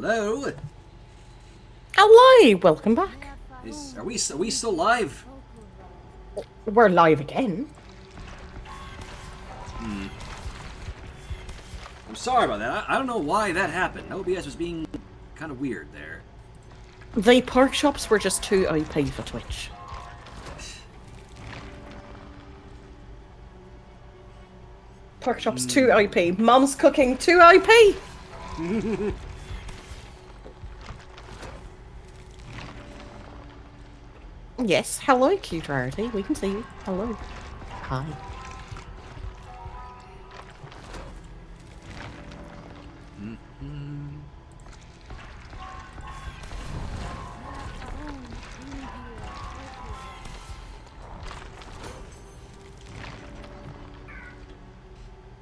Hello? Hello, welcome back. Are we still live? We're live again. I'm sorry about that. I don't know why that happened. OBS was being kind of weird there. The pork chops were just too OP for Twitch. Pork chops too OP. Mum's cooking too OP. Yes, hello, cute rarity. We can see you. Hello. Hi.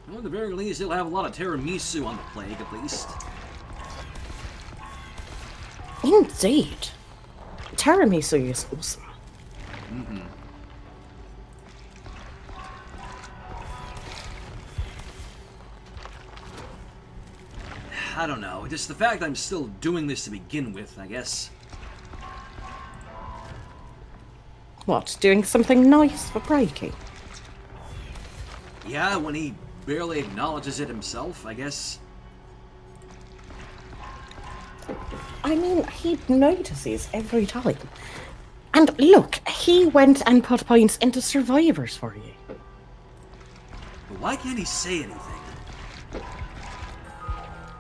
Well, at the very least, he'll have a lot of tiramisu on the plague, at least. Indeed. Tiramisu is awesome. I don't know. Just the fact I'm still doing this to begin with, I guess. What, doing something nice for breaking? Yeah, when he barely acknowledges it himself, I guess. I mean, he notices every time. And look, he went and put points into survivors for you. But why can't he say anything?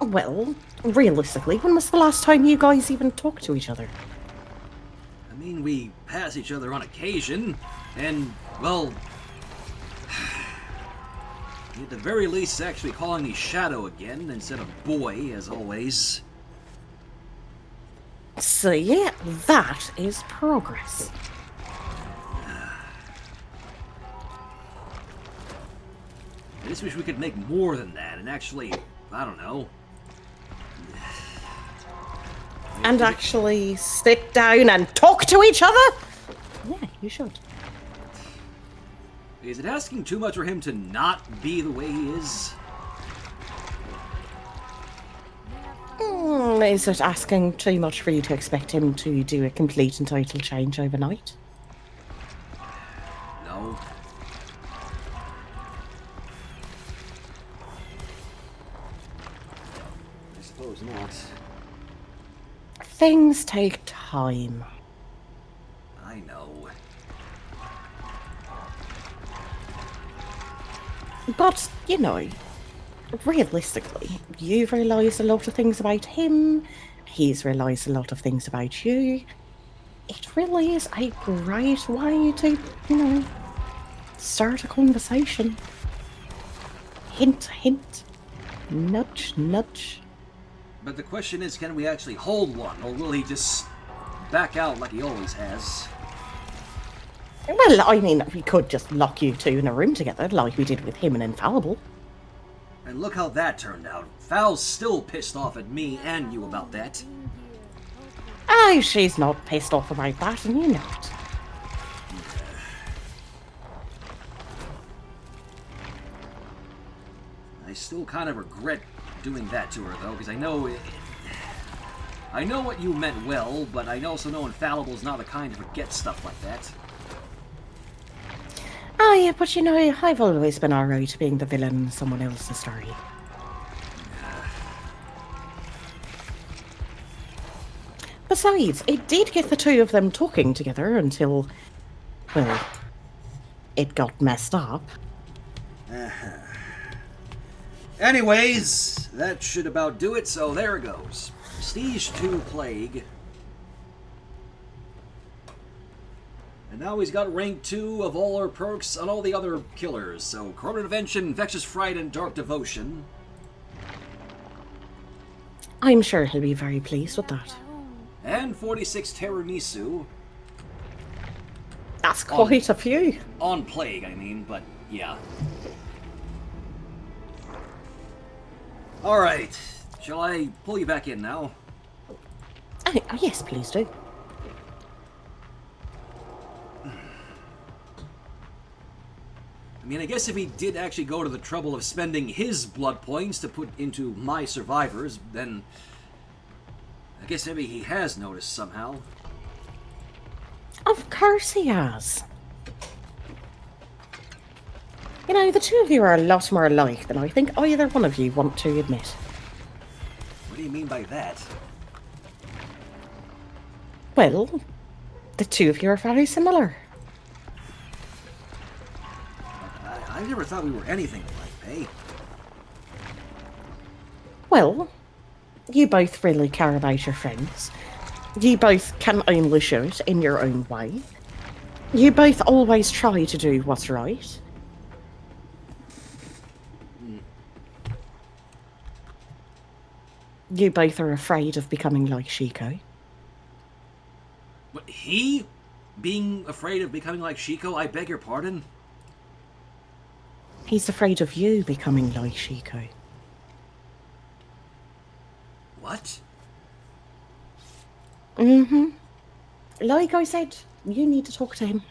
Well, realistically, when was the last time you guys even talked to each other? I mean, we pass each other on occasion, and, well... at the very least, it's actually calling me Shadow again, instead of Boy, as always. See, that is progress. I just wish we could make more than that, and actually, I don't know. And actually sit down and talk to each other? Yeah, you should. Is it asking too much for him to not be the way he is? Is it asking too much for you to expect him to do a complete and total change overnight? No. I suppose not. Things take time. I know. But, you know, realistically, you've realised a lot of things about him, he's realised a lot of things about you. It really is a great way to, you know, start a conversation. Hint, hint. Nudge, nudge. But the question is, can we actually hold one, or will he just back out like he always has? Well, I mean, we could just lock you two in a room together, like we did with him and Infallible. And look how that turned out. Fal's still pissed off at me and you about that. Oh, she's not pissed off about that, and you know it. I still kind of regret doing that to her, though, because I know what you meant well, but I also know Infallible's not the kind to forget stuff like that. Oh yeah, but you know, I've always been alright being the villain in someone else's story. Besides, it did get the two of them talking together until, well, it got messed up. Anyways, that should about do it, so there it goes. Prestige 2 Plague. And now he's got rank 2 of all our perks on all the other killers. So, Corona Intervention, Infectious Fright, and Dark Devotion. I'm sure he'll be very pleased with that. And 46 Tiramisu. That's quite a few. On Plague, I mean, but yeah. Alright, shall I pull you back in now? Oh, yes, please do. I mean, I guess if he did actually go to the trouble of spending his blood points to put into my survivors, then I guess maybe he has noticed somehow. Of course he has. You know, the two of you are a lot more alike than I think either one of you want to admit. What do you mean by that? Well, the two of you are very similar. I never thought we were anything alike, eh? Well, you both really care about your friends. You both can only show it in your own way. You both always try to do what's right. You both are afraid of becoming like Shiko. What, he? Being afraid of becoming like Shiko? I beg your pardon? He's afraid of you becoming like Shiko. What? Mm-hmm. Like I said, you need to talk to him.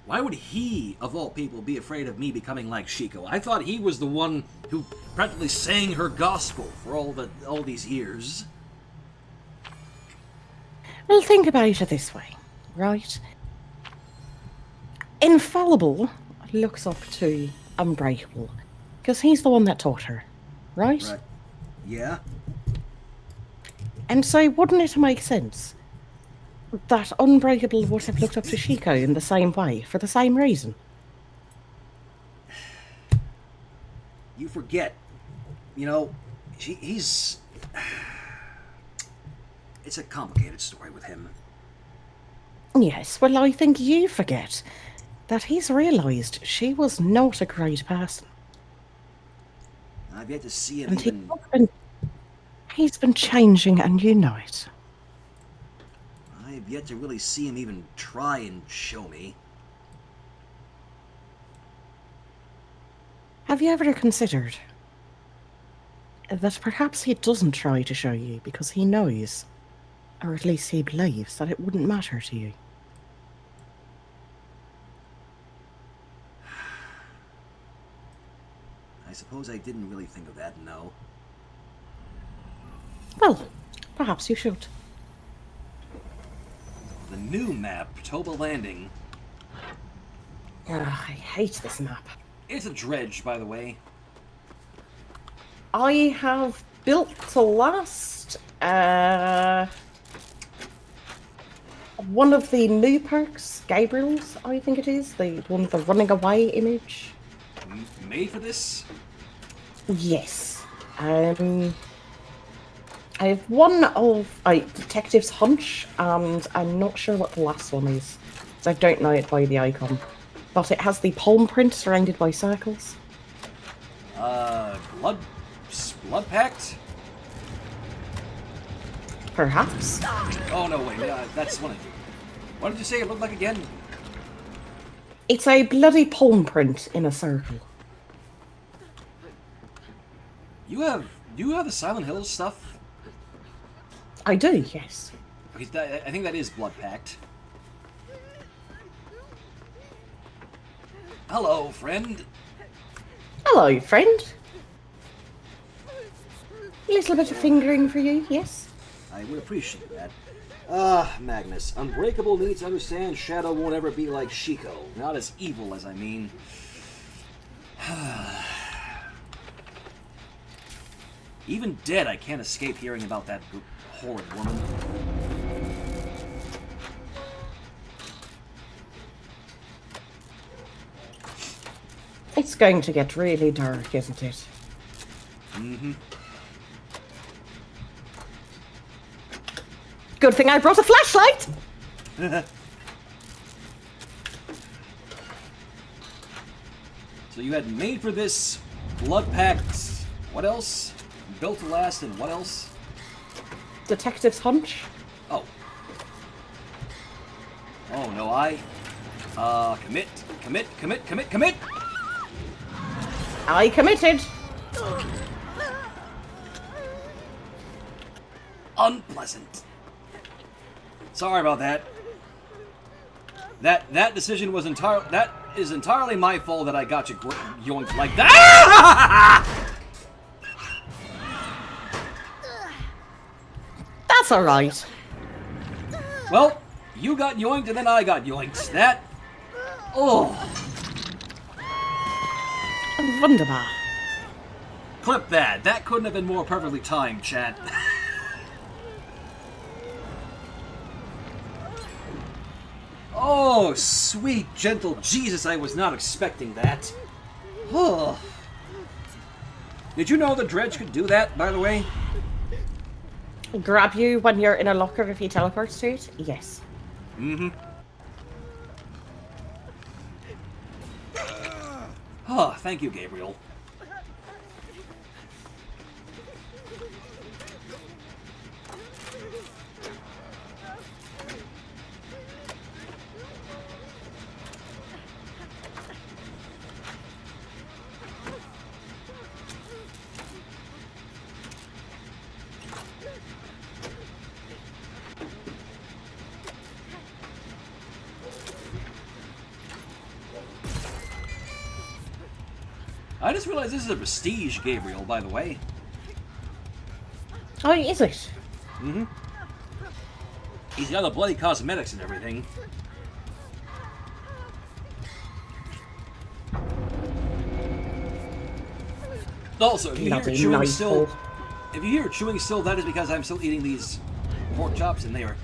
Why would he, of all people, be afraid of me becoming like Shiko? I thought he was the one who practically sang her gospel for all these years. Well, think about it this way, right? Infallible looks up to Unbreakable, because he's the one that taught her, right? Right. Yeah? And so wouldn't it make sense that Unbreakable would have looked up to Shiko in the same way, for the same reason? You forget. You know, he's... It's a complicated story with him. Yes, well, I think you forget that he's realised she was not a great person. I've yet to see him And even... he's been changing, and you know it. I've yet to really see him even try and show me. Have you ever considered that perhaps he doesn't try to show you because he knows, or at least he believes, that it wouldn't matter to you? I suppose I didn't really think of that, no. Well, perhaps you should. The new map, Toba Landing. Ugh, I hate this map. It's a dredge, by the way. I have built the last one of the new perks, Gabriel's, I think it is, the one with the running away image. Made for this? Yes. I have one of Detective's Hunch, and I'm not sure what the last one is, so I don't know it by the icon. But it has the palm print surrounded by circles. Blood Pact? Perhaps. Oh, no, wait, that's one of you. What did you say it looked like again? It's a bloody palm print in a circle. You have the Silent Hills stuff? I do, yes. Okay, I think that is Blood Pact. Hello, friend. Hello, friend. A little bit of fingering for you, yes? I would appreciate that. Magnus. Unbreakable needs to understand Shadow won't ever be like Shiko. Not as evil as I mean. Even dead, I can't escape hearing about that horrid woman. It's going to get really dark, isn't it? Mm-hmm. Good thing I brought a flashlight! So you had made for this, Blood Pact, what else? Built to last, and what else? Detective's Hunch. Oh. Oh, no, commit. I committed! Unpleasant. Sorry about that. That decision was that is entirely my fault that I got you yoinked like that. That's alright. Well, you got yoinked and then I got yoinked. That... Oh. Wunderbar. Clip that. That couldn't have been more perfectly timed, chat. Oh, sweet, gentle Jesus, I was not expecting that. Oh. Did you know the dredge could do that, by the way? Grab you when you're in a locker if he teleports to it? Yes. Mm-hmm. Oh, thank you, Gabriel. I just realized this is a prestige Gabriel, by the way. Oh, is it? Mm-hmm. He's got the bloody cosmetics and everything. Also, if you hear chewing still, that is because I'm still eating these pork chops, and they are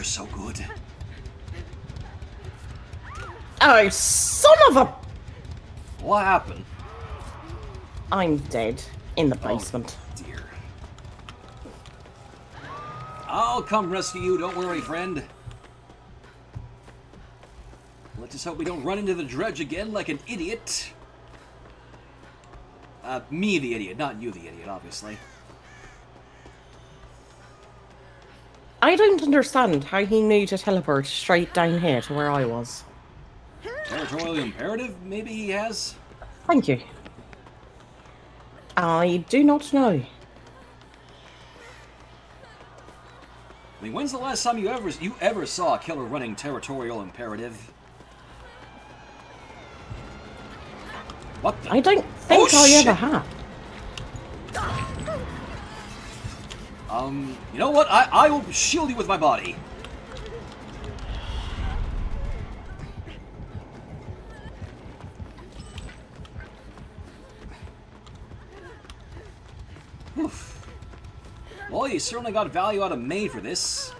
so good. Oh, son of a... What happened? I'm dead in the basement. Oh, dear. I'll come rescue you, don't worry, friend. Let's just hope we don't run into the dredge again like an idiot. Me the idiot, not you the idiot, obviously. I don't understand how he knew to teleport straight down here to where I was. Territorial imperative, maybe he has? Thank you. I do not know. I mean, when's the last time you ever saw a killer running territorial imperative? What the? I don't think I shit. ever have. You know what? I will shield you with my body. Oof. Well, you certainly got value out of May for this.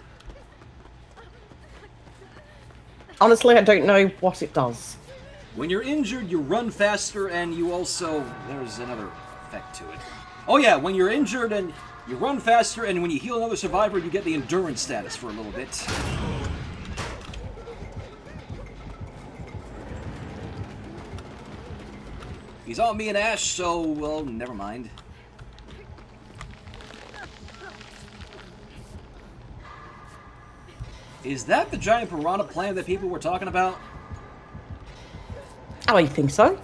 Honestly, I don't know what it does. When you're injured, you run faster, and you also... There's another effect to it. Oh yeah, when you're injured and you run faster, and when you heal another survivor, you get the endurance status for a little bit. He's on me and Ash, so, well, never mind. Is that the giant piranha plant that people were talking about? Oh, I think so.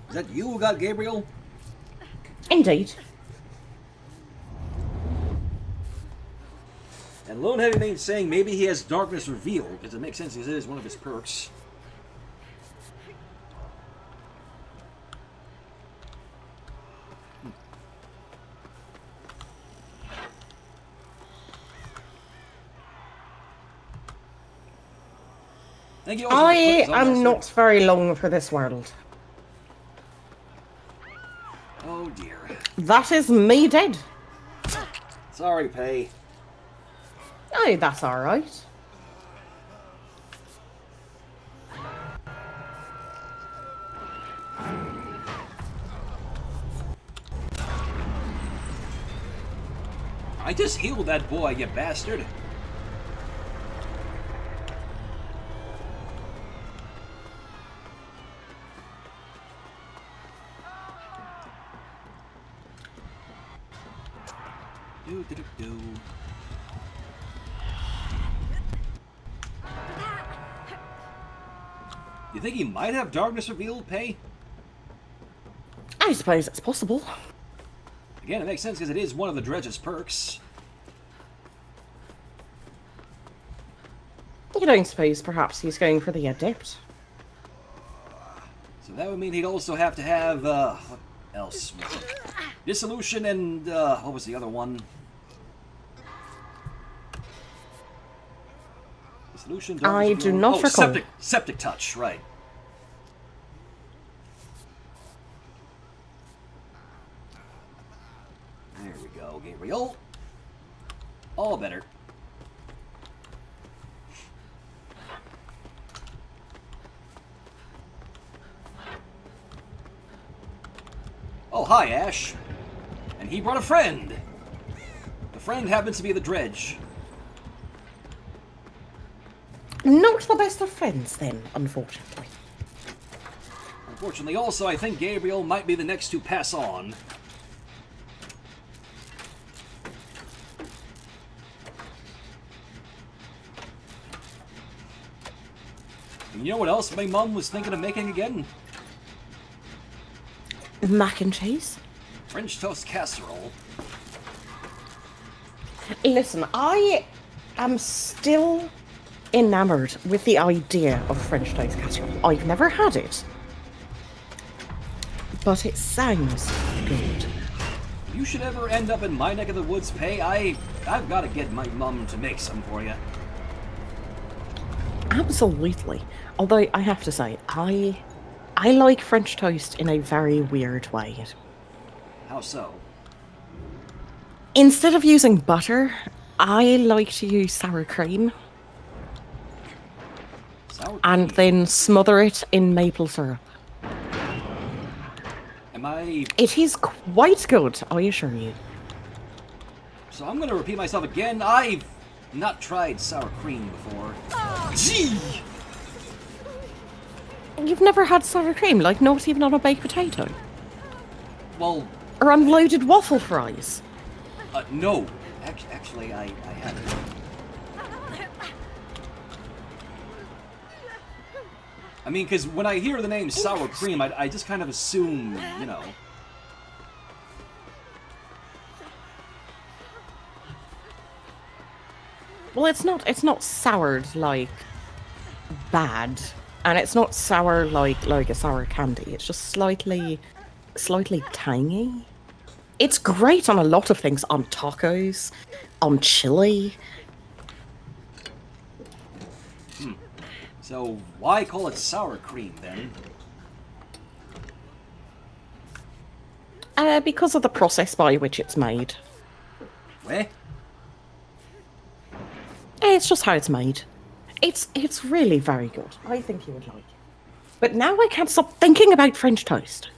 Is that you who got Gabriel? Indeed. And Lone Heavy Mane's saying maybe he has Darkness Revealed, because it makes sense because it is one of his perks. Thank you. I am not very long for this world. Oh dear. That is me dead. Sorry, Pay. Oh, that's alright. I just healed that boy, you bastard. Do. You think he might have Darkness Revealed, Pay? I suppose it's possible. Again, it makes sense because it is one of the Dredge's perks. You don't suppose perhaps he's going for the Adept? So that would mean he'd also have to have, what else? Dissolution and, what was the other one? Dissolution, I do not recall. Septic Touch, right. There we go, Gabriel. All better. Oh, hi, Ash. And he brought a friend. The friend happens to be the Dredge. Not the best of friends, then, unfortunately. Unfortunately, also, I think Gabriel might be the next to pass on. And you know what else my mum was thinking of making again? Mac and cheese? French toast casserole. Listen, I am still enamored with the idea of French toast casserole. I've never had it, but it sounds good. If you should ever end up in my neck of the woods, Pay, I've got to get my mum to make some for you. Absolutely. Although I have to say, I like French toast in a very weird way. How so? Instead of using butter, I like to use sour cream. Sour cream? And then smother it in maple syrup. It is quite good, I assure you. So I'm going to repeat myself again. I've not tried sour cream before. Gee! You've never had sour cream, like not even on a baked potato? Well... Or on loaded waffle fries? No. Actually, I haven't. I mean, because when I hear the name sour cream, I just kind of assume, you know... Well, it's not soured like bad, and it's not sour like a sour candy. It's just slightly tangy. It's great on a lot of things, on tacos, on chili. So why call it sour cream then? Because of the process by which it's made. Where? It's just how it's made. It's really very good. I think you would like it. But now I can't stop thinking about French toast.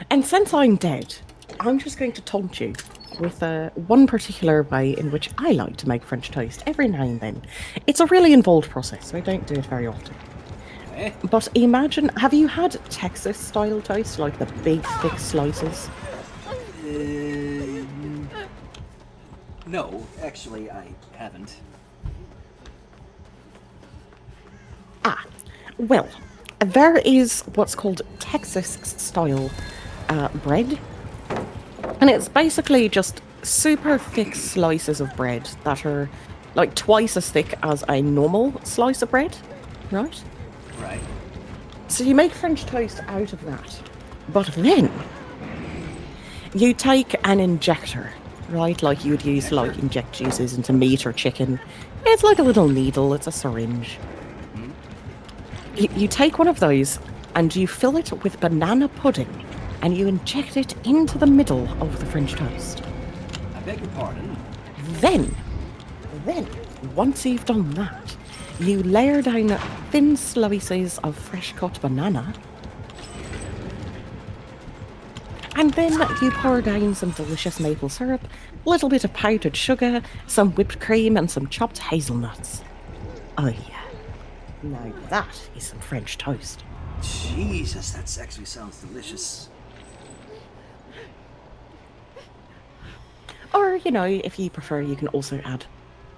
And since I'm dead, I'm just going to taunt you with one particular way in which I like to make French toast every now and then. It's a really involved process, so I don't do it very often. Eh? But imagine, have you had Texas-style toast, like the big, thick slices? No, actually, I haven't. Ah, well, there is what's called Texas-style bread. And it's basically just super thick slices of bread that are like twice as thick as a normal slice of bread, right? Right. So you make French toast out of that. But then you take an injector, right? Like you would use to like inject juices into meat or chicken. It's like a little needle, it's a syringe. You take one of those and you fill it with banana pudding and you inject it into the middle of the French toast. I beg your pardon? Then, once you've done that, you layer down thin slices of fresh cut banana. And then you pour down some delicious maple syrup, a little bit of powdered sugar, some whipped cream and some chopped hazelnuts. Oh yeah. Now that is some French toast. Jesus, that actually sounds delicious. Or, you know, if you prefer, you can also add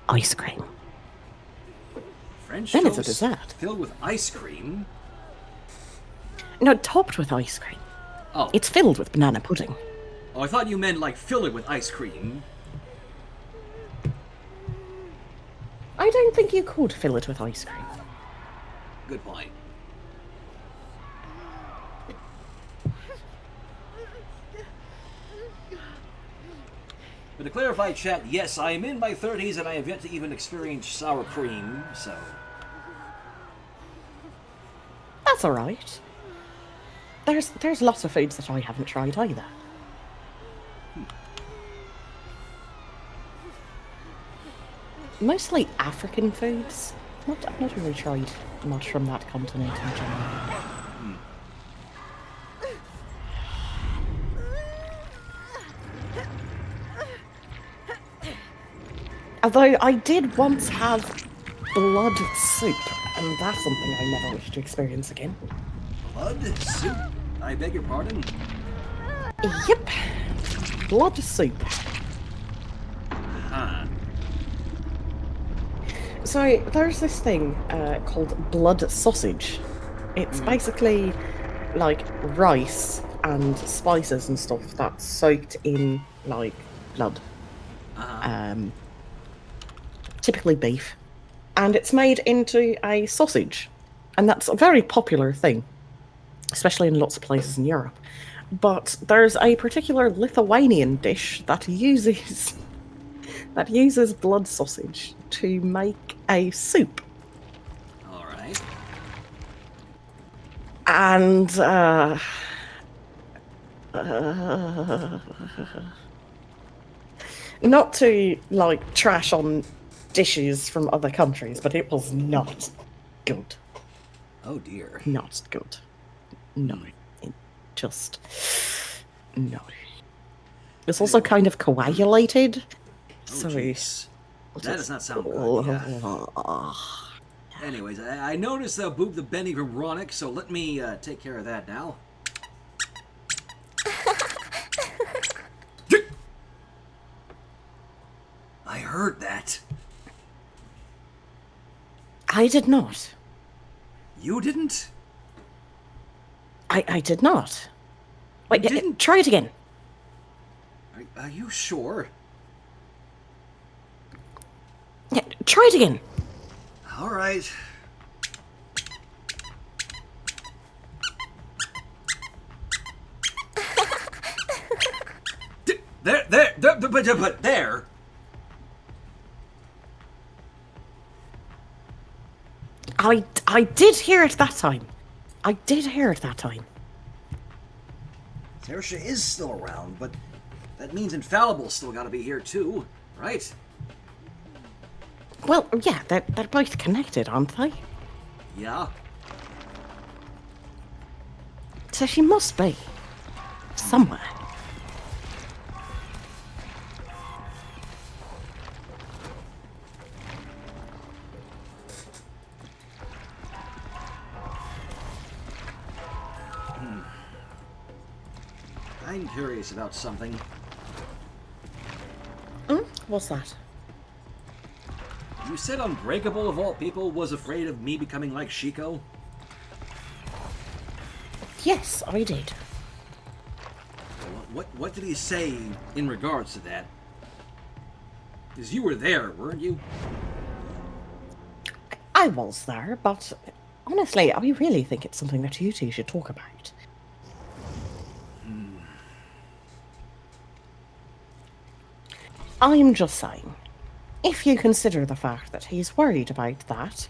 ice cream. French Then toast it's a dessert. filled with ice cream? No, topped with ice cream. Oh. It's filled with banana pudding. Oh, I thought you meant, like, fill it with ice cream. I don't think you could fill it with ice cream. Good point. But to clarify, chat, yes, I am in my 30s and I have yet to even experience sour cream, so... That's alright. There's lots of foods that I haven't tried either. Mostly African foods. I've not really tried much from that continent in general. Although I did once have blood soup, and that's something I never wish to experience again. Blood soup? I beg your pardon? Yep. Blood soup. Huh. So there's this thing called blood sausage. It's basically like rice and spices and stuff that's soaked in like blood. Typically beef. And it's made into a sausage. And that's a very popular thing, especially in lots of places in Europe. But there's a particular Lithuanian dish that uses blood sausage to make a soup. All right. And not to like trash on dishes from other countries, but it was not good. Oh dear. Not good. No. It just no. It's also kind of coagulated. So Jeez. That does not sound good. Yeah. Anyways, I noticed Boob the Benny from Ronick, so let me take care of that now. I heard that. I did not. You didn't? I did not. Wait, didn't? Try it again. Are you sure? Yeah, try it again. All right. There. I did hear it that time. I did hear it that time. Tersha is still around, but that means Infallible's still gotta be here too, right? Well, yeah, they're both connected, aren't they? Yeah. So she must be. Somewhere. I'm curious about something. What's that? You said Unbreakable, of all people, was afraid of me becoming like Shiko? Yes, I did. What did he say in regards to that? Because you were there, weren't you? I was there, but honestly, I really think it's something that you two should talk about. I'm just saying, if you consider the fact that he's worried about that,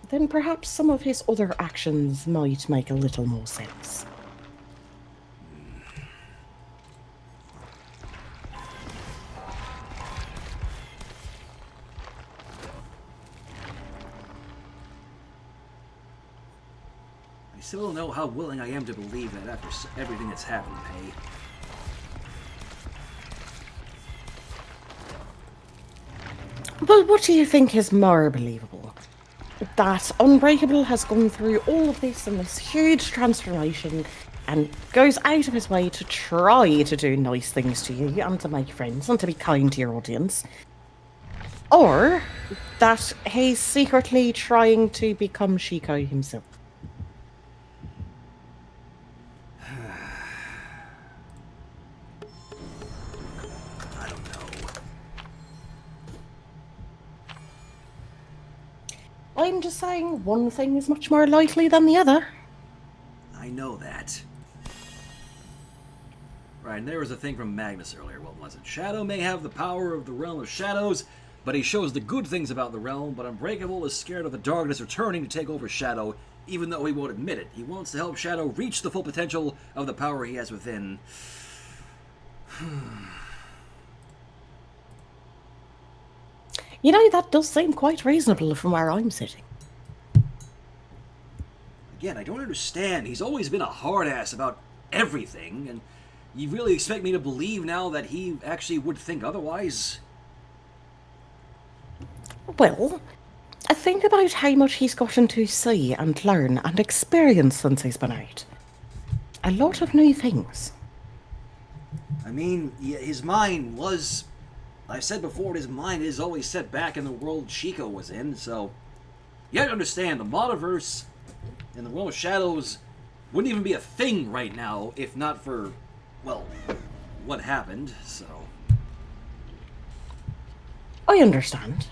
then perhaps some of his other actions might make a little more sense. I still don't know how willing I am to believe that after everything that's happened, Pei. Well, what do you think is more believable? That Unbreakable has gone through all of this and this huge transformation and goes out of his way to try to do nice things to you and to make friends and to be kind to your audience? Or that he's secretly trying to become Shiko himself? I'm just saying one thing is much more likely than the other. I know that. Right, and there was a thing from Magnus earlier. What was it? Shadow may have the power of the realm of shadows, but he shows the good things about the realm, but Unbreakable is scared of the darkness returning to take over Shadow, even though he won't admit it. He wants to help Shadow reach the full potential of the power he has within. You know, that does seem quite reasonable from where I'm sitting. Again, I don't understand. He's always been a hard-ass about everything, and you really expect me to believe now that he actually would think otherwise? Well, think about how much he's gotten to see and learn and experience since he's been out. A lot of new things. I mean, his mind was... I said before, his mind is always set back in the world Chico was in, so... You have to understand, the Multiverse and the Realm of Shadows wouldn't even be a thing right now if not for, well, what happened, so... I understand.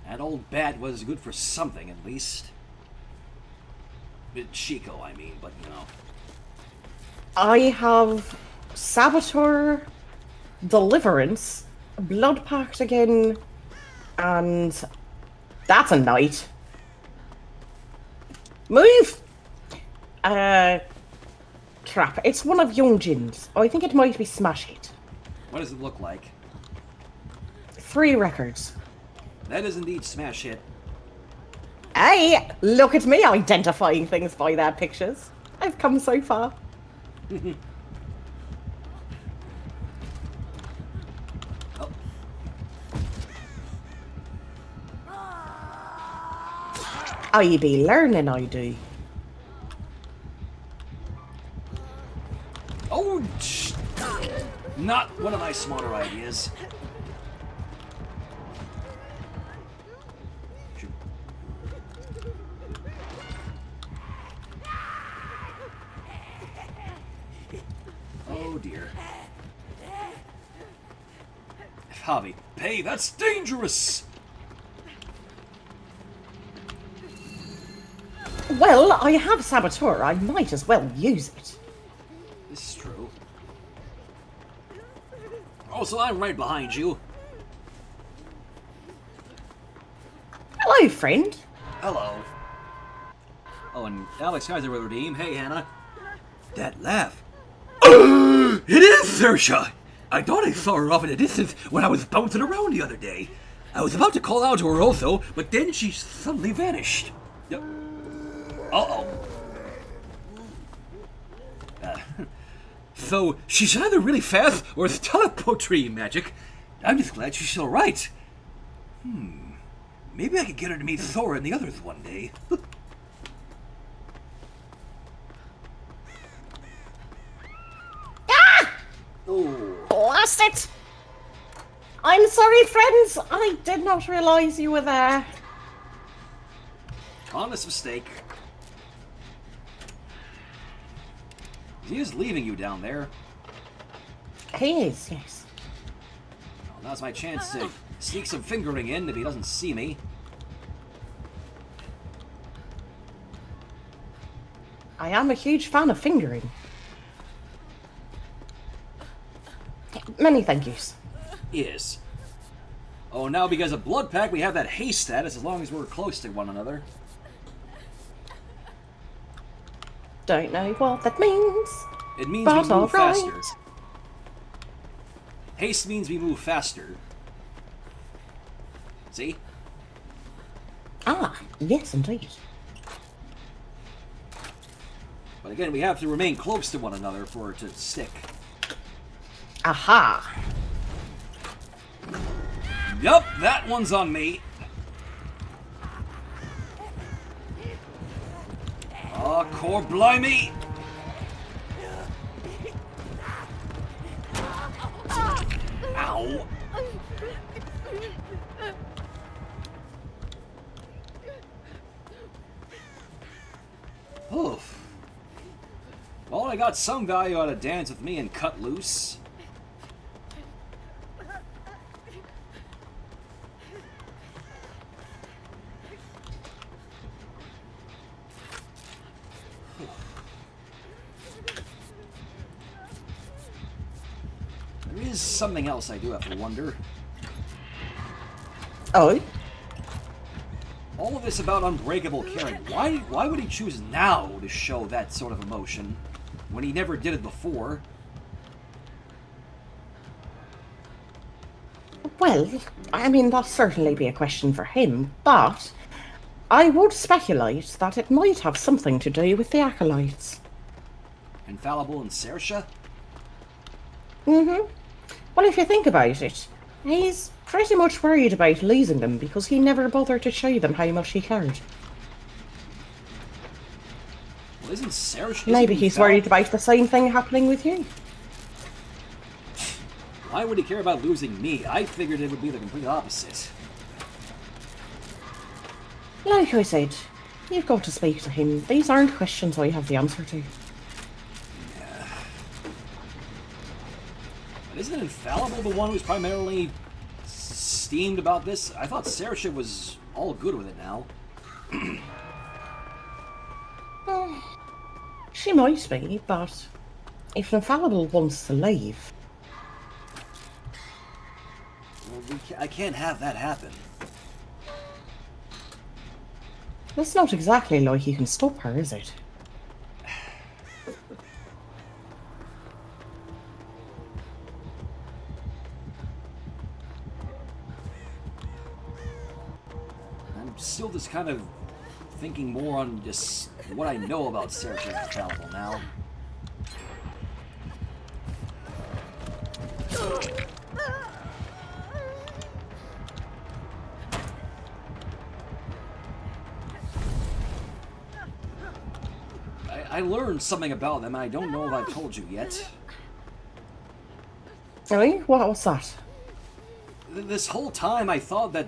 That old bat was good for something, at least. Chico, I mean, but, you know. I have Saboteur, Deliverance, Blood Pact again, and that's a knight. Move! Crap. It's one of Youngjin's. I think it might be Smash Hit. What does it look like? 3 records. That is indeed Smash Hit. Hey, look at me identifying things by their pictures. I've come so far. Oh. I be learning, I do. Oh, not one of my smarter ideas. Oh dear. Javi, hey, that's dangerous! Well, I have Saboteur. I might as well use it. This is true. Also, I'm right behind you. Hello, friend. Hello. Oh, and Alex Kaiser will redeem. Hey, Hannah. That laugh. It is Saoirse! I thought I saw her off in the distance when I was bouncing around the other day. I was about to call out to her also, but then she suddenly vanished. Uh-oh. So, she's either really fast or it's teleportry magic. I'm just glad she's still right. Maybe I could get her to meet Thor and the others one day. Oh. Blast it! I'm sorry, friends. I did not realize you were there. Honest mistake. He is leaving you down there. He is, yes. Well, now's my chance to sneak some fingering in if he doesn't see me. I am a huge fan of fingering. Many thank yous. Yes. Oh, now because of Blood Pact, we have that haste status as long as we're close to one another. Don't know what that means. It means but we move right. faster. Haste means we move faster. See? Ah, yes, indeed. But again, we have to remain close to one another for it to stick. Aha! Yup, that one's on me. Oh, core blimey! Ow! Oof. Well, I got some value out of Dance With Me and Cut Loose. is something else I do have to wonder. Oh? All of this about unbreakable caring. Why would he choose now to show that sort of emotion when he never did it before? Well, I mean, that'll certainly be a question for him, but I would speculate that it might have something to do with the acolytes. Infallible and Saoirse? Mm-hmm. Well, if you think about it, he's pretty much worried about losing them because he never bothered to show them how much he cared. Well, isn't Saoirse... Maybe he's worried about the same thing happening with you. Why would he care about losing me? I figured it would be the complete opposite. Like I said, you've got to speak to him. These aren't questions I have the answer to. Yeah. But isn't Infallible the one who's primarily steamed about this? I thought Saoirse was all good with it now. She might be, but if Infallible wants to leave... Well, I can't have that happen. It's not exactly like you can stop her, is it? I'm still just kind of thinking more on just what I know about Saoirse and Infallible now. I learned something about them, and I don't know if I've told you yet. Really? What was that? This whole time I thought that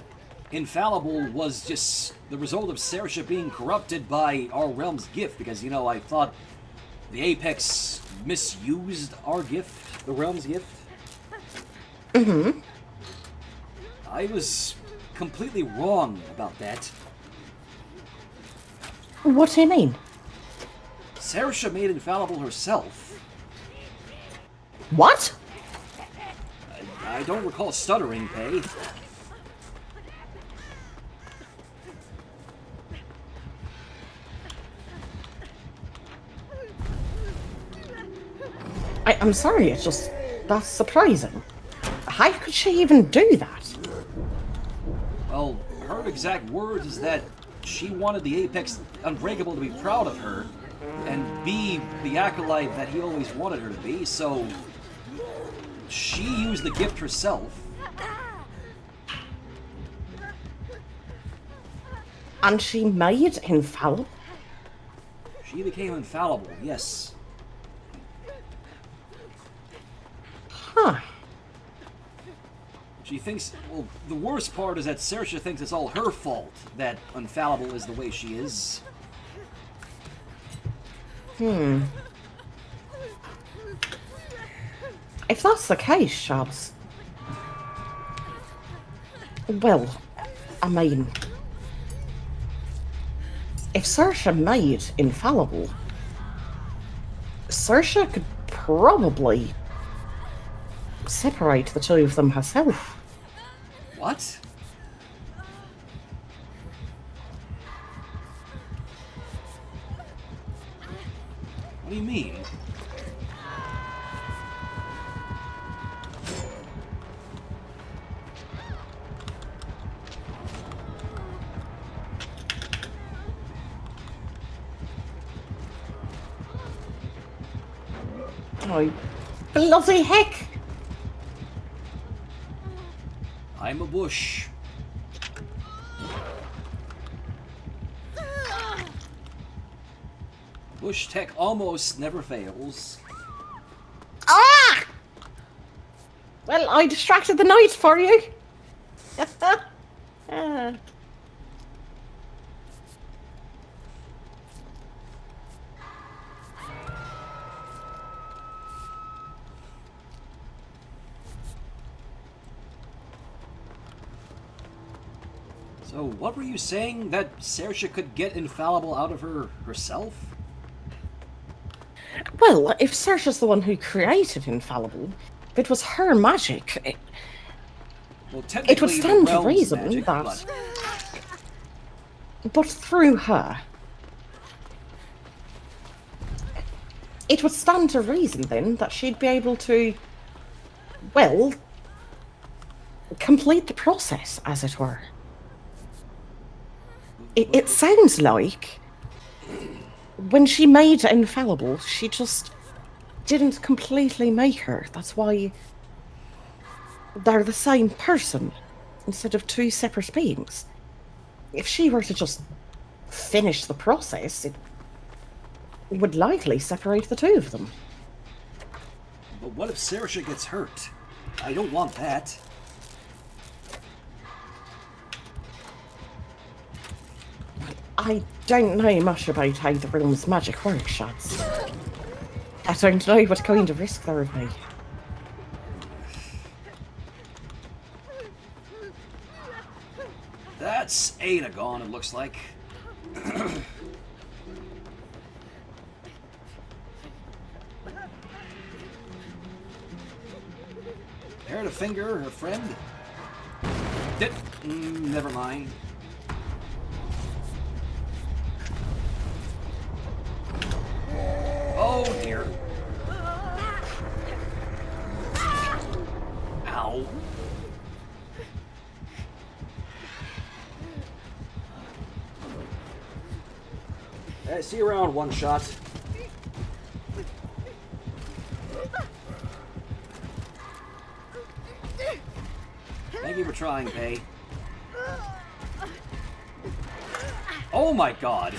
Infallible was just the result of Saoirse being corrupted by our realm's gift, because, you know, I thought the Apex misused our gift, the realm's gift. Mm-hmm. I was completely wrong about that. What do you mean? Saoirse made Infallible herself. What? I don't recall stuttering, Pei. I'm sorry, it's just... that's surprising. How could she even do that? Well, her exact words is that she wanted the Apex Unbreakable to be proud of her and be the acolyte that he always wanted her to be, so she used the gift herself. And she made Infallible? She became Infallible, yes. Huh. She thinks, well, the worst part is that Saoirse thinks it's all her fault that Infallible is the way she is. If that's the case, Shabs... well, I mean... if Saoirse made Infallible, Saoirse could probably separate the two of them herself. What? What do you mean? Oh, bloody heck! I'm a bush. Bush tech almost never fails. Ah! Well, I distracted the knight for you. Ah. So, what were you saying? That Saoirse could get Infallible out of her herself? Well, if Saoirse's the one who created Infallible, it was her magic. Well, It technically, would stand the to realm's reason magic, that... But through her... It would stand to reason, then, that she'd be able to... Well... complete the process, as it were. It sounds like... when she made Infallible, she just didn't completely make her. That's why... they're the same person, instead of two separate beings. If she were to just finish the process, it would likely separate the two of them. But what if Saoirse gets hurt? I don't want that. I don't know much about how the realm's magic works, Shads. I don't know what kind of risk there would be. That's Ada gone, it looks like. Heard a finger, her friend. Never mind. Oh dear. Ow. Hey, see you around, one shot. Thank you for trying, Bay. Oh my god.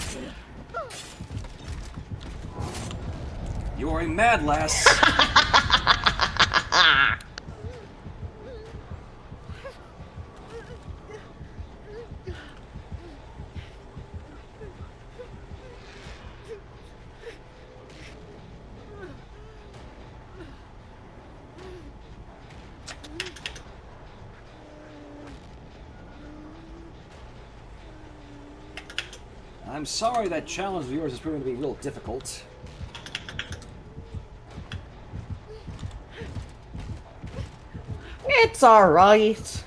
You're a mad lass. I'm sorry that challenge of yours is proving to be real difficult. It's alright.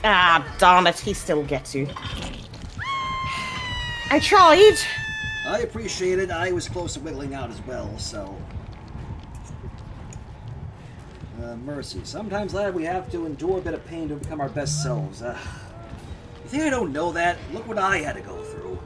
Ah, darn it, he still gets you. I tried. I appreciate it. I was close to wiggling out as well, so... mercy. Sometimes, lad, we have to endure a bit of pain to become our best selves. You think I don't know that? Look what I had to go through.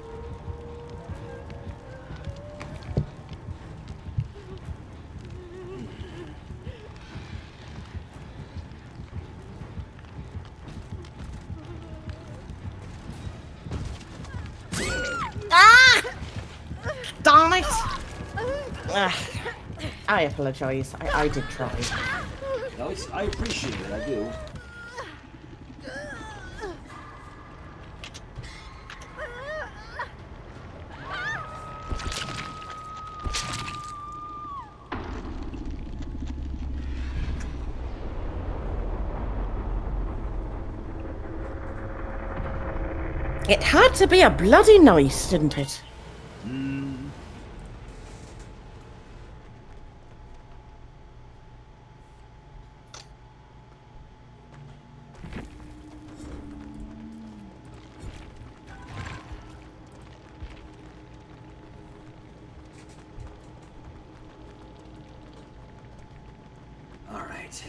Ah! Darn it! I apologize. I did try. No, I appreciate it, I do. It had to be a bloody night, didn't it? Alright.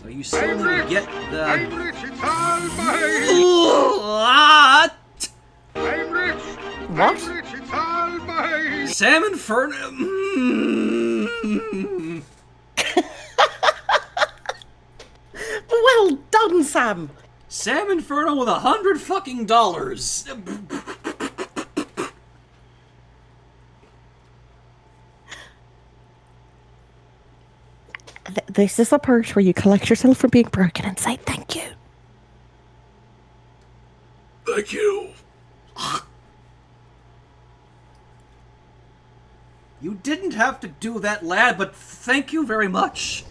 So you still need to get the... What? What? Sam Inferno... Well done, Sam! Sam Inferno with $100 fucking dollars. This is the part where you collect yourself from being broken and say thank you. Thank you. You didn't have to do that, lad, but thank you very much.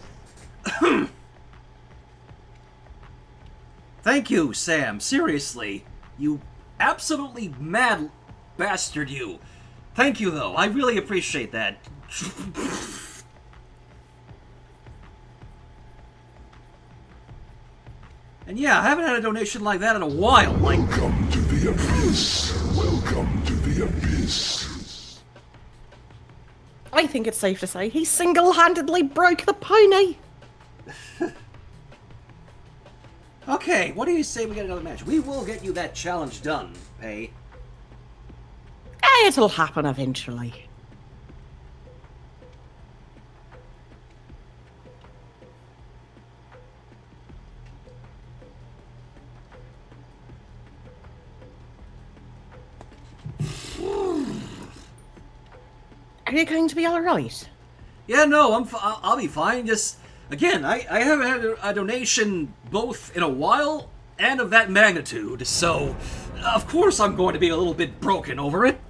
Thank you, Sam. Seriously. You absolutely mad bastard you. Thank you, though. I really appreciate that. And yeah, I haven't had a donation like that in a while. Welcome to the Abyss. Welcome to the Abyss. I think it's safe to say he single-handedly broke the pony. Okay, what do you say we get another match? We will get you that challenge done, Pay. It'll happen eventually. Are you going to be alright? Yeah, no, I'll be fine. Just, again, I haven't had a donation both in a while and of that magnitude, so of course I'm going to be a little bit broken over it.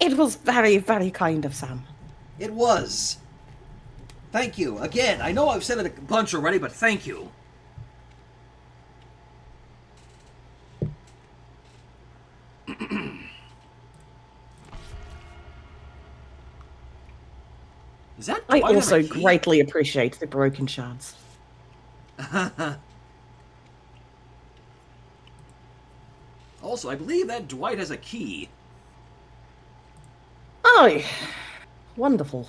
It was very, very kind of Sam. It was. Thank you. Again, I know I've said it a bunch already, but thank you. Is that I Dwight also on a key? greatly appreciate the broken shards. Also, I believe that Dwight has a key. Oh, wonderful.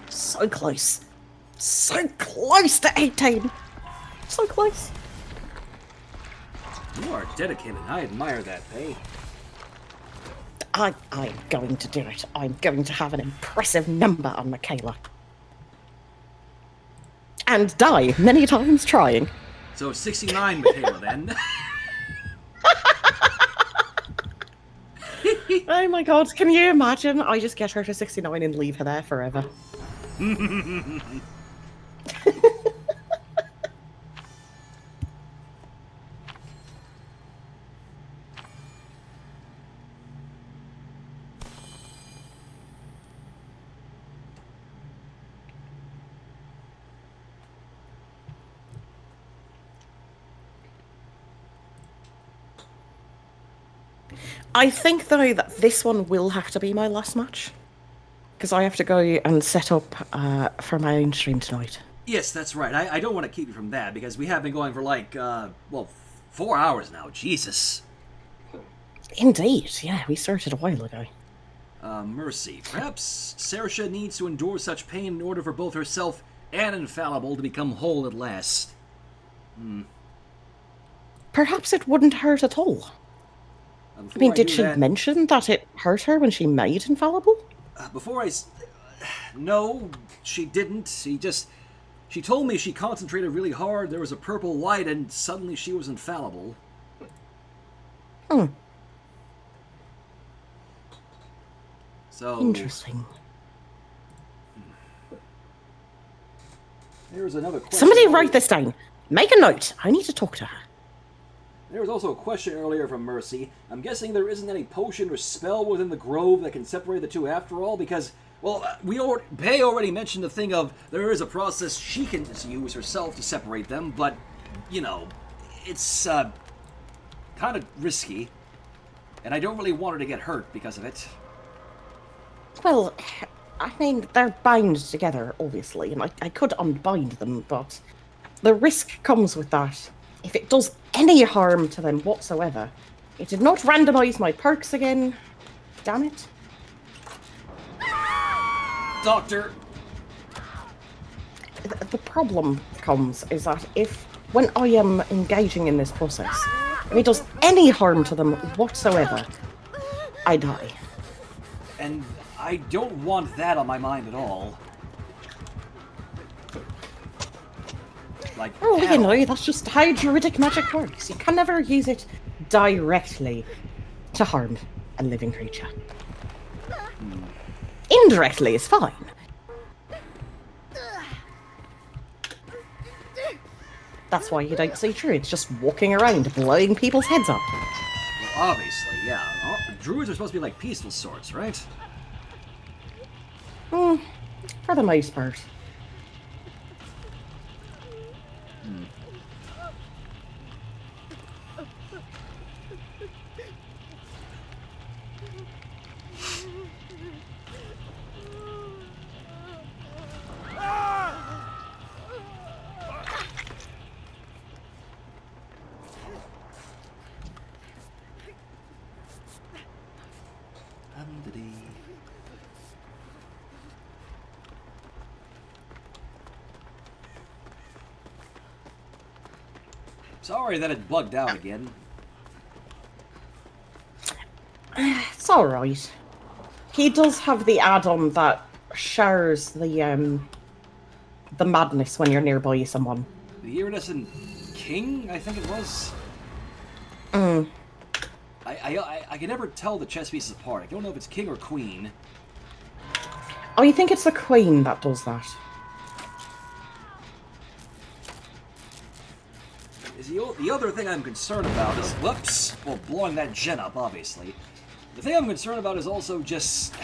So close. So close to 18. So close. You are dedicated. I admire that, Pay. I'm going to do it. I'm going to have an impressive number on Michaela. And die many times trying. So 69, Michaela, then. Oh my god, can you imagine? I just get her to 69 and leave her there forever. I think, though, that this one will have to be my last match. Because I have to go and set up for my own stream tonight. Yes, that's right. I don't want to keep you from that, because we have been going for, like, 4 hours now. Jesus. Indeed, yeah, we started a while ago. Mercy. Perhaps Saoirse needs to endure such pain in order for both herself and Infallible to become whole at last. Perhaps it wouldn't hurt at all. I mean, did she mention that it hurt her when she made Infallible? No, she didn't. She told me she concentrated really hard, there was a purple light, and suddenly she was infallible. So... Interesting. There's another question. Somebody write this down. Make a note. I need to talk to her. There was also a question earlier from Mercy. I'm guessing there isn't any potion or spell within the grove that can separate the two after all, because, well, Pei already mentioned the thing of there is a process she can use herself to separate them, but, you know, it's kind of risky, and I don't really want her to get hurt because of it. Well, I mean, they're bound together, obviously, and I could unbind them, but the risk comes with that. If it does any harm to them whatsoever, it did not randomize my perks again. Damn it. Doctor! The problem comes is that when I am engaging in this process, if it does any harm to them whatsoever, I die. And I don't want that on my mind at all. Like, Oh, you know, that's just how druidic magic works. You can never use it directly to harm a living creature. Indirectly is fine. That's why you don't see druids just walking around blowing people's heads up. Well, obviously, yeah. Druids are supposed to be like peaceful sorts, right? For the most part. Sorry that it bugged out again. It's alright. He does have the add-on that shares the madness when you're nearby someone. The iridescent king, I think it was. I can never tell the chess pieces apart. I don't know if it's king or queen. Oh, you think it's the queen that does that? The other thing I'm concerned about is, whoops, well, blowing that gen up, obviously. The thing I'm concerned about is also just,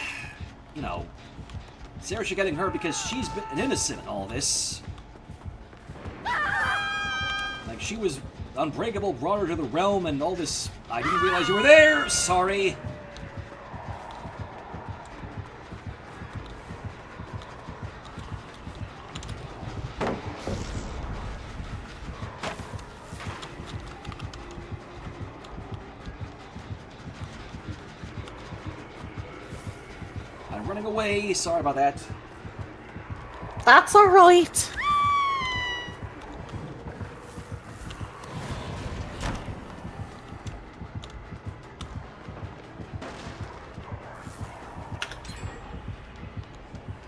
you know, Saoirse getting hurt because she's been an innocent in all this. Like, she was unbreakable, brought her to the realm, and all this. I didn't realize you were there! Sorry! I'm running away, sorry about that. That's alright.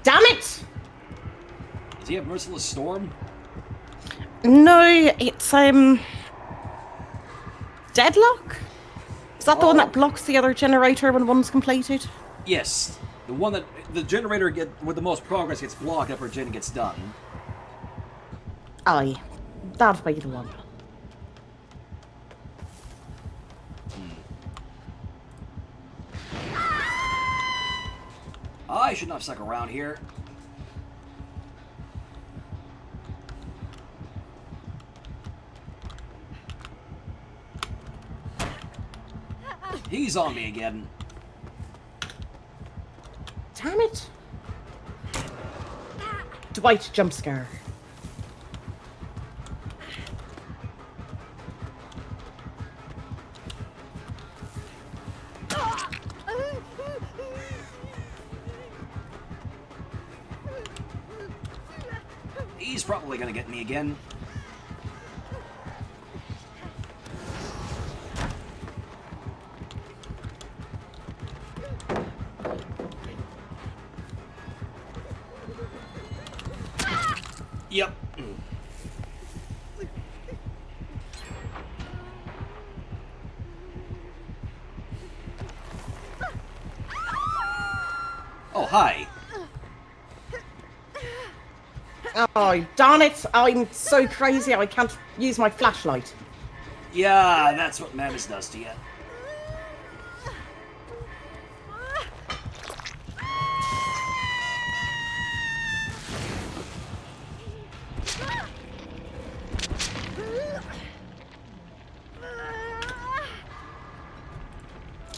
Damn it! Does he have Merciless Storm? No, it's Deadlock? Is that the one that blocks the other generator when one's completed? Yes. The one that the generator with the most progress gets blocked after gen gets done. Aye. That'd be the one. I should not stuck around here. He's on me again. Damn it. Dwight jump scare. He's probably gonna get me again. Yep. Oh, hi. Oh, darn it! I'm so crazy I can't use my flashlight. Yeah, that's what madness does to you.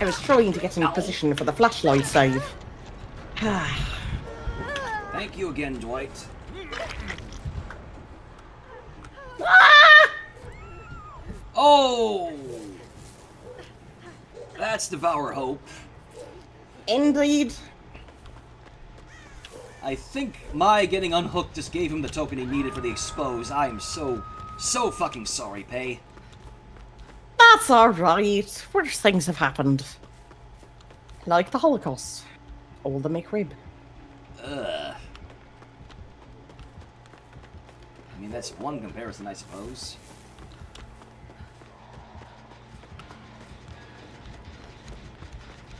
I was trying to get in position for the flashlight save. Thank you again, Dwight. Oh! That's Devour Hope. Indeed. I think my getting unhooked just gave him the token he needed for the expose. I am so fucking sorry, Pay. That's alright. Worse things have happened. Like the Holocaust. Or the McRib. Ugh. I mean, that's one comparison, I suppose.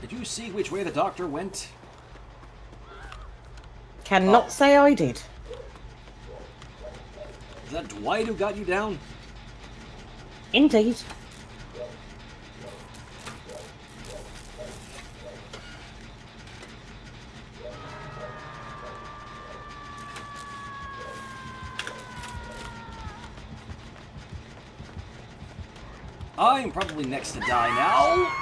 Did you see which way the doctor went? Cannot say I did. Is that Dwight who got you down? Indeed. I'm probably next to die now.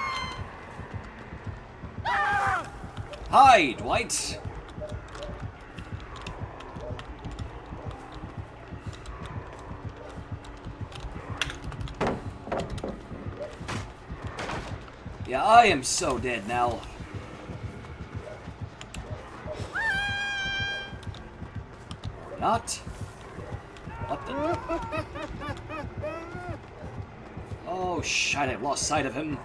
Hi, Dwight. Yeah, I am so dead now. Or not. What the? Oh, shit, I've lost sight of him.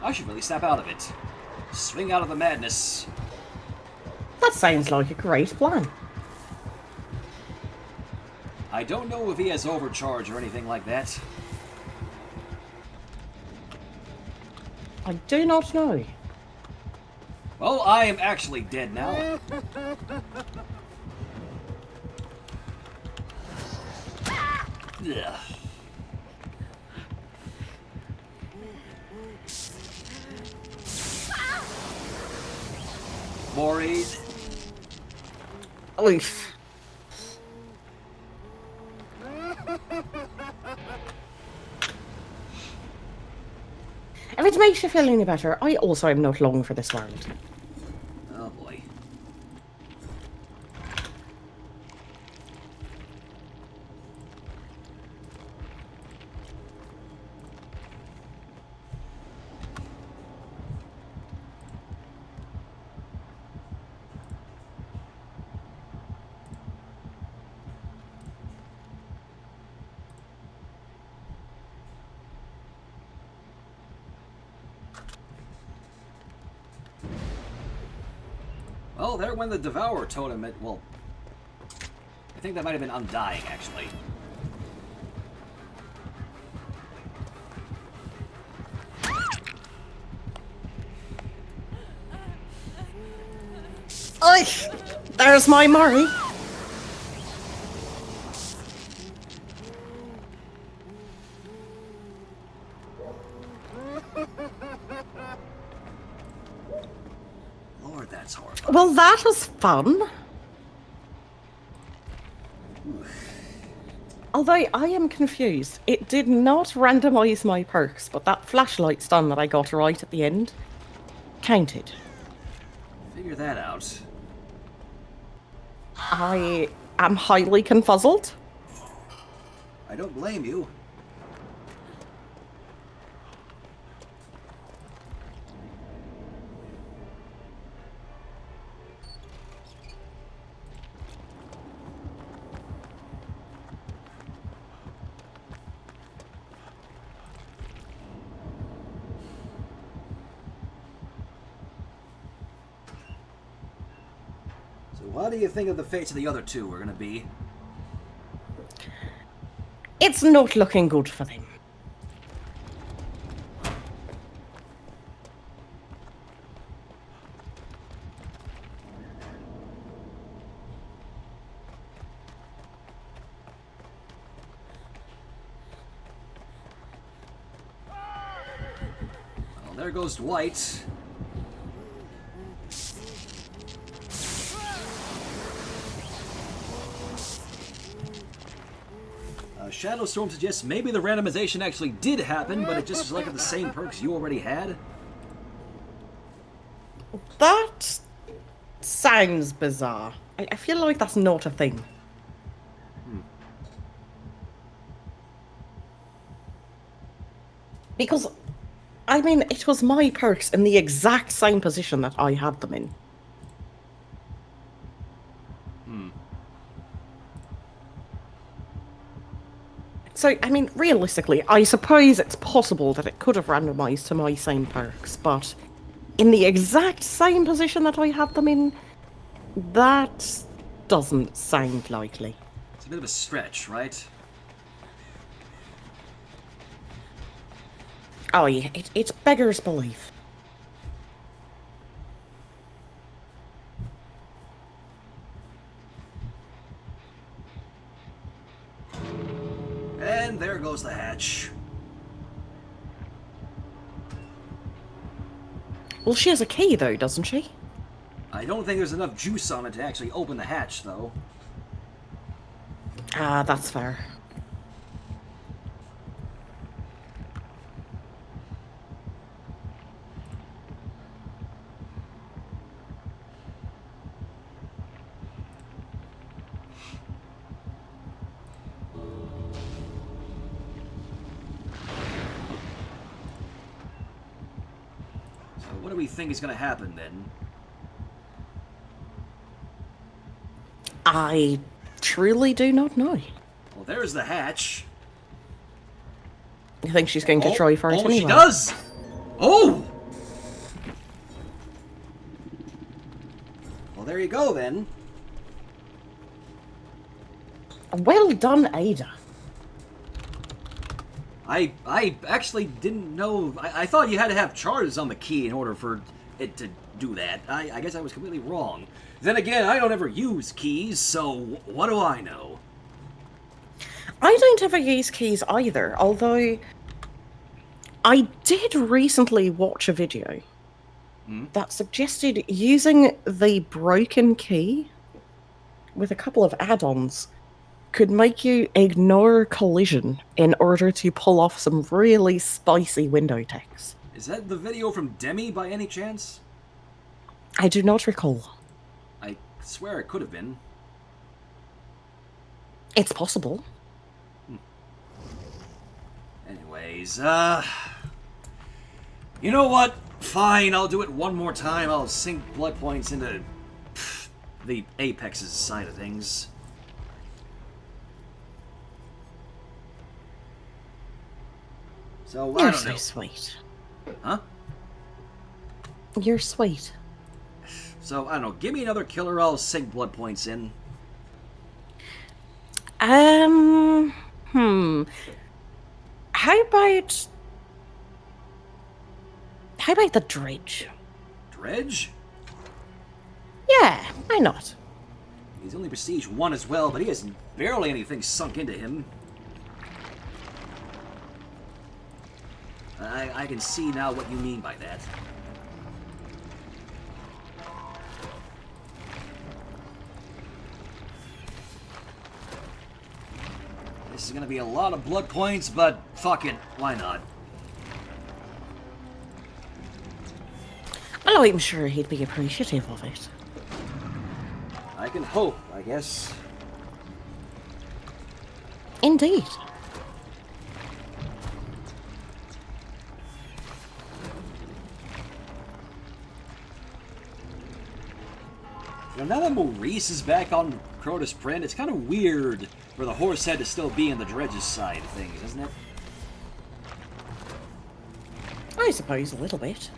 I should really snap out of it. Swing out of the madness. That sounds like a great plan. I don't know if he has overcharge or anything like that. I do not know. Well, I am actually dead now. Ugh. More aid. Oof. If it makes you feel any better, I also am not long for this world. Oh boy. Well, there went the Devour totem. Well, I think that might have been Undying, actually. Oi! There's my Murray. Lord, that's horrible. Well, that was fun. Although I am confused. It did not randomise my perks, but that flashlight stun that I got right at the end counted. Figure that out. I am highly confuzzled. I don't blame you. So what do you think of the fates of the other two are going to be? It's not looking good for them. Well, there goes Dwight. Shadowstorm suggests maybe the randomization actually did happen, but it just selected the same perks you already had. That sounds bizarre. I feel like that's not a thing. Because, I mean, it was my perks in the exact same position that I had them in. So, I mean, realistically, I suppose it's possible that it could have randomized to my same perks, but in the exact same position that I had them in, that doesn't sound likely. It's a bit of a stretch, right? Oh, yeah, it's beggars belief. And there goes the hatch. Well, she has a key, though, doesn't she? I don't think there's enough juice on it to actually open the hatch, though. Ah, that's fair. So what do we think is going to happen, then? I truly do not know. Well, there's the hatch. You think she's going to try for it anyway? She does! Oh! Well, there you go, then. Well done, Ada. I actually didn't know... I thought you had to have charges on the key in order for it to do that. I guess I was completely wrong. Then again, I don't ever use keys, so what do I know? I don't ever use keys either, although I did recently watch a video that suggested using the broken key with a couple of add-ons could make you ignore collision in order to pull off some really spicy window techs. Is that the video from Demi by any chance? I do not recall. I swear it could have been. It's possible. Anyways, you know what? Fine, I'll do it one more time. I'll sink blood points into the Apex's side of things. So, I You're don't so know. sweet. Huh? You're sweet. So, I don't know. Give me another killer, I'll sink blood points in. How about the dredge? Dredge? Yeah, why not? He's only prestige 1 as well, but he has barely anything sunk into him. I can see now what you mean by that. This is gonna be a lot of blood points, but fuck it, why not? Well, I'm sure he'd be appreciative of it. I can hope, I guess. Indeed. You know, now that Maurice is back on Crotus Print, it's kind of weird for the horse head to still be in the dredge's side of things, isn't it? I suppose a little bit.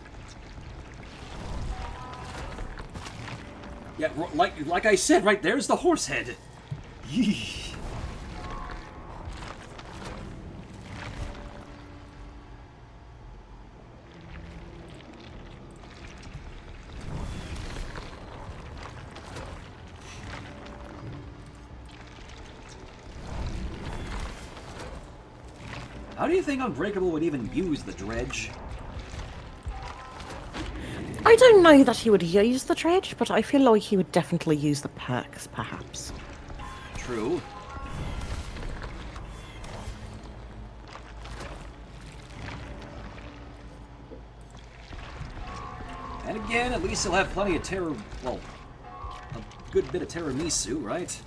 Yeah, like I said, right there's the horse head. Yee. How do you think Unbreakable would even use the dredge? I don't know that he would use the dredge, but I feel like he would definitely use the perks, perhaps. True. And again, at least he'll have plenty of terror. Well, a good bit of tiramisu, right?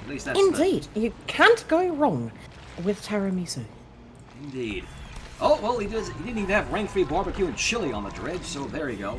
At least that's Indeed, you can't go wrong with tiramisu. Indeed. Oh, well, he didn't even have rank-free barbecue and chili on the dredge, so there you go.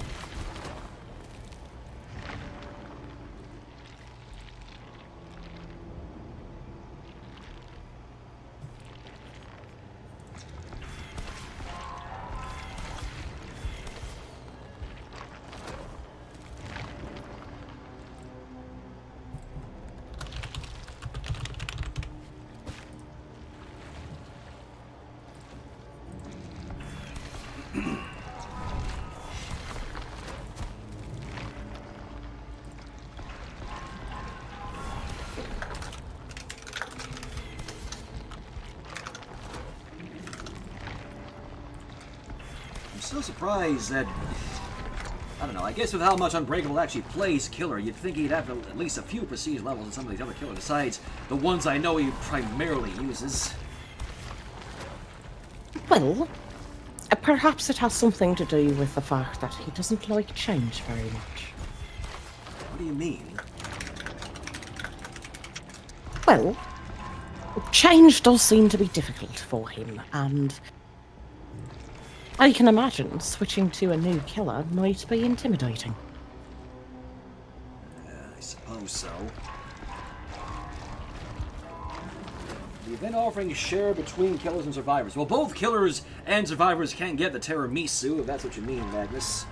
so surprised that... I don't know, I guess with how much Unbreakable actually plays Killer, you'd think he'd have at least a few prestige levels in some of these other killers, besides the ones I know he primarily uses. Well, perhaps it has something to do with the fact that he doesn't like change very much. What do you mean? Well, change does seem to be difficult for him, and I can imagine switching to a new killer might be intimidating. I suppose so. The event offering share between killers and survivors. Well, both killers and survivors can get the tiramisu, if that's what you mean, Magnus.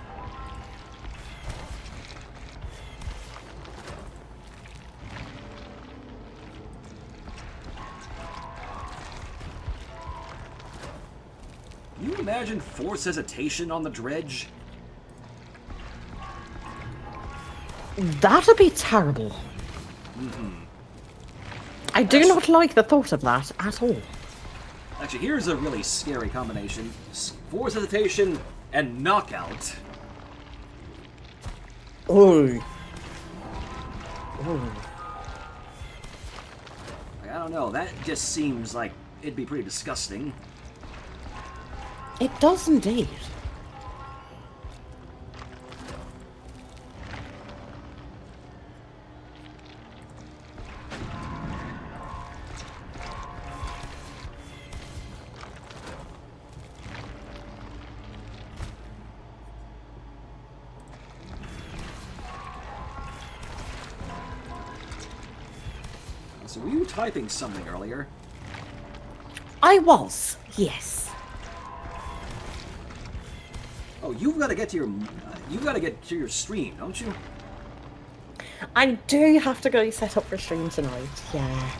Can you imagine forced hesitation on the dredge? That'd be terrible. I do not like the thought of that at all. Actually, here's a really scary combination. Force hesitation and knockout. Oh. Oh. Like, I don't know, that just seems like it'd be pretty disgusting. It does indeed. So were you typing something earlier? I was, yes. Oh, you've got to get to your your stream, don't you? I do have to go set up for stream tonight, yeah.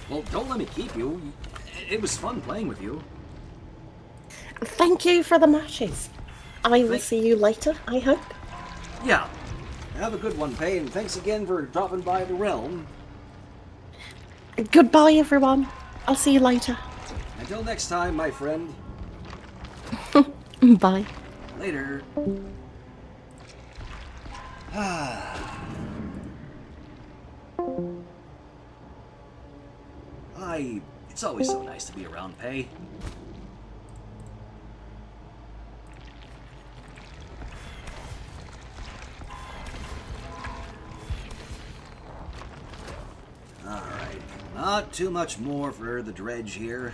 Well, don't let me keep you. It was fun playing with you. Thank you for the matches. I will see you later, I hope. Yeah. Have a good one, Pay, and thanks again for dropping by the realm. Goodbye, everyone. I'll see you later. Until next time, my friend. Bye. Later. It's always so nice to be around Pay. Alright, not too much more for the dredge here.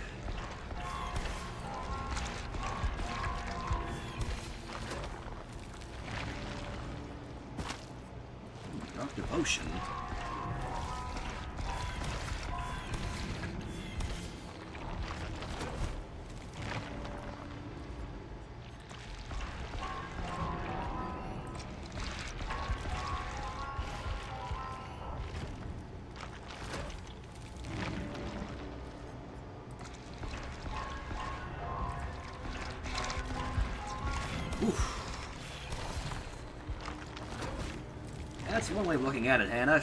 Dark Devotion. That's one way of looking at it, Hannah.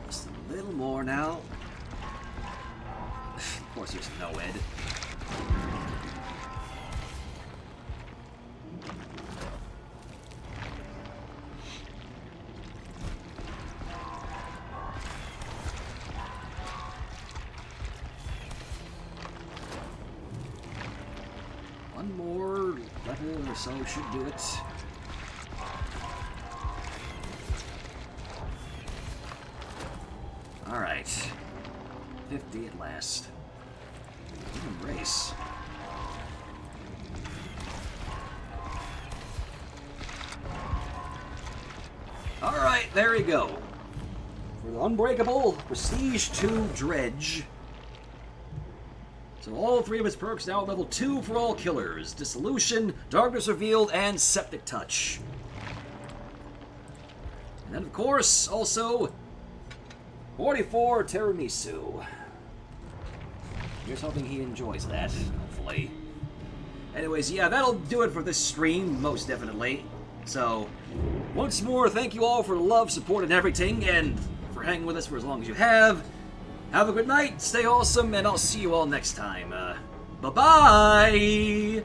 Just a little more now. Of course, there's no Ed. One more level or so should do it. Alright. 50 at last. Embrace. Alright, there we go. For the Unbreakable Prestige 2 Dredge. So all three of his perks now at level 2 for all killers. Dissolution, Darkness Revealed, and Septic Touch. And then of course, also 44 Tiramisu. Just hoping he enjoys that, hopefully. Anyways, yeah, that'll do it for this stream, most definitely. So, once more, thank you all for the love, support, and everything, and for hanging with us for as long as you have. Have a good night, stay awesome, and I'll see you all next time. Bye-bye!